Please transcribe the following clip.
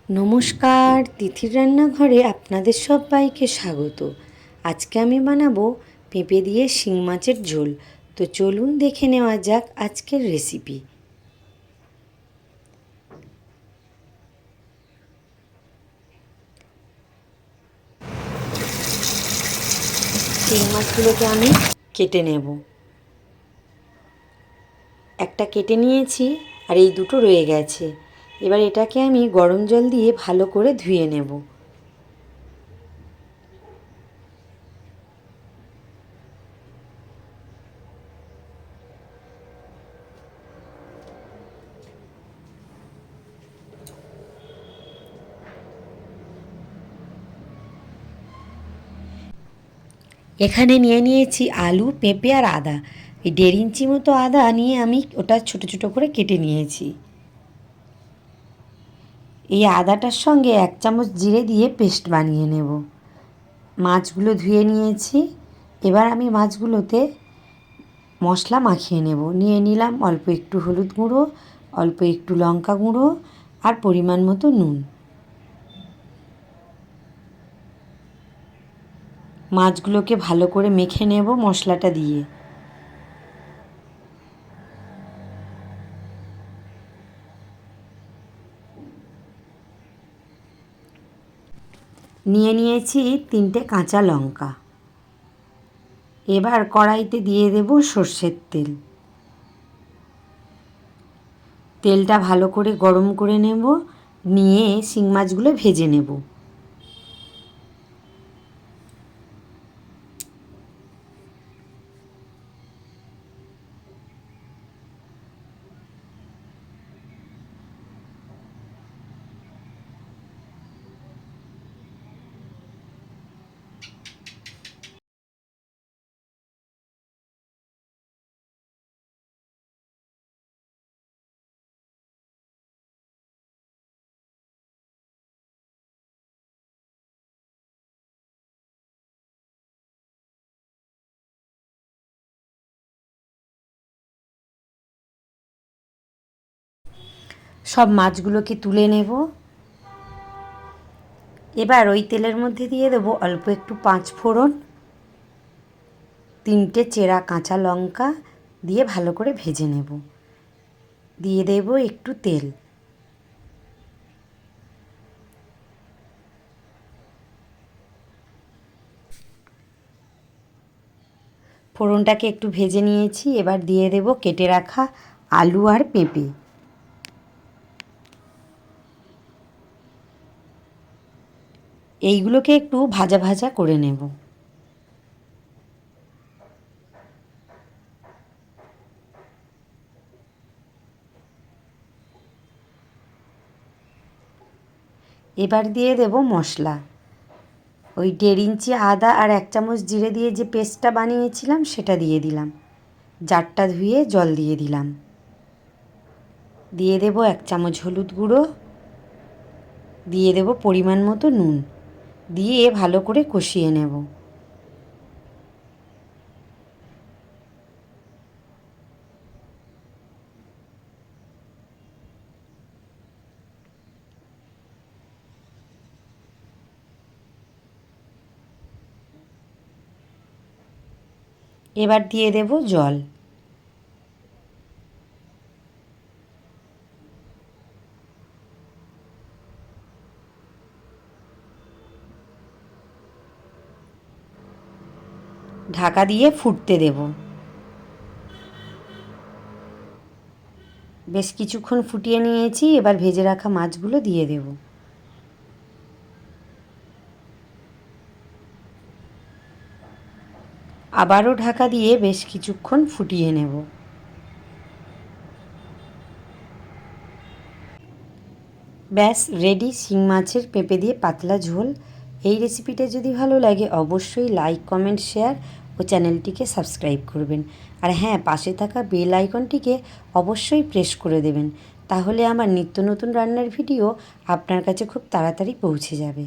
নমস্কার, তিথির রান্নাঘরে আপনাদের সবাইকে স্বাগত। আজকে আমি বানাবো পেঁপে দিয়ে শিং মাছের ঝোল। তো চলুন দেখে নেওয়া যাক আজকের রেসিপি। শিং মাছগুলোকে আমি কেটে নেব। একটা কেটে নিয়েছি আর এই দুটো রয়ে গেছে। এবার এটাকে আমি গরম জল দিয়ে ভালো করে ধুয়ে নেব। এখানে নিয়ে নিয়েছি আলু, পেঁপে আর আদা। এই 1.5 ইঞ্চি মতো আদা নিয়ে আমি ওটা ছোট ছোট করে কেটে নিয়েছি। এই আদাটার সঙ্গে 1 চামচ জিরে দিয়ে পেস্ট বানিয়ে নেব। মাছগুলো ধুয়ে নিয়েছি। এবার আমি মাছগুলোতে মশলা মাখিয়ে নেব। নিয়ে নিলাম অল্প একটু হলুদ গুঁড়ো, অল্প একটু লঙ্কা গুঁড়ো আর পরিমাণ মতো নুন। মাছগুলোকে ভালো করে মেখে নেব মশলাটা দিয়ে। নিয়ে নিয়েছি 3টে কাঁচা লঙ্কা। এবার কড়াইতে দিয়ে দেব সর্ষের তেল। তেলটা ভালো করে গরম করে নেব, নিয়ে শিং মাছগুলো ভেজে নেব। সব মাছগুলোকে তুলে নেব। এবার ওই তেলের মধ্যে দিয়ে দেবো অল্প একটু 5 ফোড়ন, 3টে চেরা কাঁচা লঙ্কা দিয়ে ভালো করে ভেজে নেব। দিয়ে দেব একটু তেল। ফোড়নটাকে একটু ভেজে নিয়েছি। এবার দিয়ে দেব কেটে রাখা আলু আর পেঁপে। এইগুলোকে একটু ভাজা ভাজা করে নেব। এবার দিয়ে দেব মশলা। ওই 1.5 ইঞ্চি আদা আর 1 চামচ জিরে দিয়ে যে পেস্টটা বানিয়েছিলাম সেটা দিয়ে দিলাম। জারটা ধুয়ে জল দিয়ে দিলাম। দিয়ে দেব 1 চামচ হলুদ গুঁড়ো, দিয়ে দেব পরিমাণ মতো নুন, দিয়ে ভালো করে কষিয়ে নেব। এবার দিয়ে দেব জল। ঢাকা দিয়ে ফুটতে দেব। বেশ কিছুক্ষণ ফুটিয়ে নিয়েছি। এবার ভেজে রাখা মাছগুলো দিয়ে দেব। আবারও ঢাকা দিয়ে বেশ কিছুক্ষণ ফুটিয়ে নেব। ব্যাস রেডি শিং মাছের পেঁপে দিয়ে পাতলা ঝোল। এই রেসিপিটা যদি ভালো লাগে অবশ্যই লাইক, কমেন্ট, শেয়ার ও চ্যানেলটিকে সাবস্ক্রাইব করবেন। আর হ্যাঁ, পাশে থাকা বেল আইকনটিকে অবশ্যই প্রেস করে দেবেন। তাহলে আমার নিত্য নতুন রান্নার ভিডিও আপনার কাছে খুব তাড়াতাড়ি পৌঁছে যাবে।